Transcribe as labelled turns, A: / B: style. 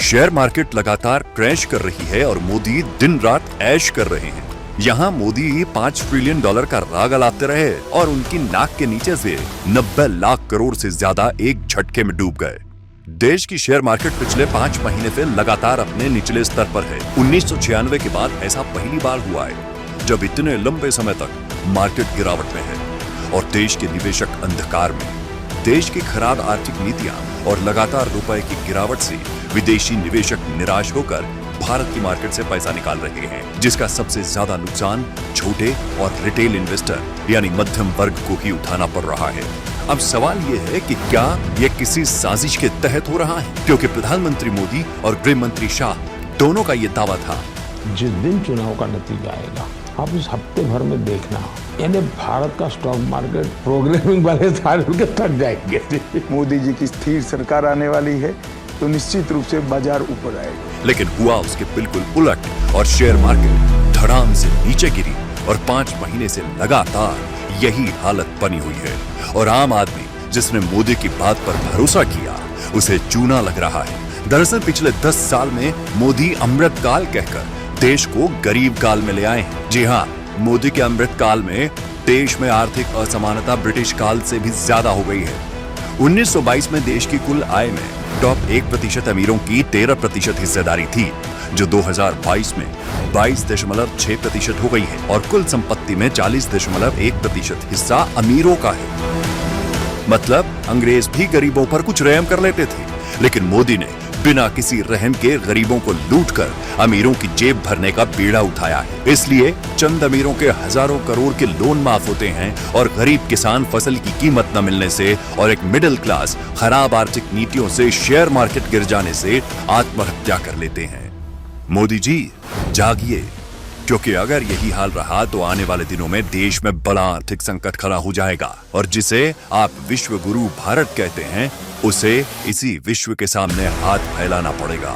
A: Share market लगातार crash कर रही है और मोदी दिन रात ऐश कर रहे हैं। यहाँ मोदी 5 ट्रिलियन डॉलर का राग अलापते रहे और उनकी नाक के नीचे से 90 लाख करोड़ से ज्यादा एक झटके में डूब गए। देश की शेयर मार्केट पिछले 5 महीने से लगातार अपने निचले स्तर पर है। 1996 के बाद ऐसा पहली बार हुआ है जब इतने लंबे समय तक मार्केट गिरावट में है और देश के निवेशक अंधकार में। देश की खराब आर्थिक नीतियां और लगातार रुपए की गिरावट से विदेशी निवेशक निराश होकर भारत की मार्केट से पैसा निकाल रहे हैं, जिसका सबसे ज्यादा नुकसान छोटे और रिटेल इन्वेस्टर यानी मध्यम वर्ग को ही उठाना पड़ रहा है। अब सवाल ये है कि क्या ये किसी साजिश के तहत हो रहा है, क्योंकि प्रधानमंत्री मोदी और गृह मंत्री शाह दोनों का ये दावा था।
B: जिस दिन चुनाव का नतीजा आएगा आप इस हफ्ते भर में देखना, यानी भारत का स्टॉक मार्केट प्रोग्रामिंग वाले सारे थक जाएंगे।
C: मोदी जी की स्थिर सरकार आने वाली है तो निश्चित रूप से बाजार ऊपर आएगा।
A: लेकिन हुआ उसके बिल्कुल उलट और शेयर मार्केट धड़ाम से नीचे गिरी और 5 महीने से लगातार यही हालत बनी हुई है। और आम आदमी जिसने मोदी की बात पर भरोसा किया उसे चूना लग रहा है। दरअसल पिछले 10 साल में मोदी अमृतकाल कहकर देश को गरीब काल में ले आए हैं। जी हाँ, मोदी के अमृतकाल में देश में आर्थिक असमानता ब्रिटिश काल से भी ज्यादा हो गई है। 1922 में देश की कुल आय में टॉप 1% अमीरों की 13% हिस्सेदारी थी, जो 2022 में 22.6% हो गई है और कुल संपत्ति में 40.1% हिस्सा अमीरों का है। मतलब अंग्रेज भी गरीबों पर कुछ रहम कर लेते थे, लेकिन मोदी ने बिना किसी रहम के गरीबों को लूटकर अमीरों की जेब भरने का बीड़ा उठाया है। इसलिए चंद अमीरों के हजारों करोड़ के लोन माफ होते हैं और गरीब किसान फसल की कीमत न मिलने से और एक मिडिल क्लास खराब आर्थिक नीतियों से शेयर मार्केट गिर जाने से आत्महत्या कर लेते हैं। मोदी जी जागिए, क्योंकि अगर यही हाल रहा तो आने वाले दिनों में देश में बड़ा आर्थिक संकट खड़ा हो जाएगा और जिसे आप विश्व गुरु भारत कहते हैं उसे इसी विश्व के सामने हाथ फैलाना पड़ेगा।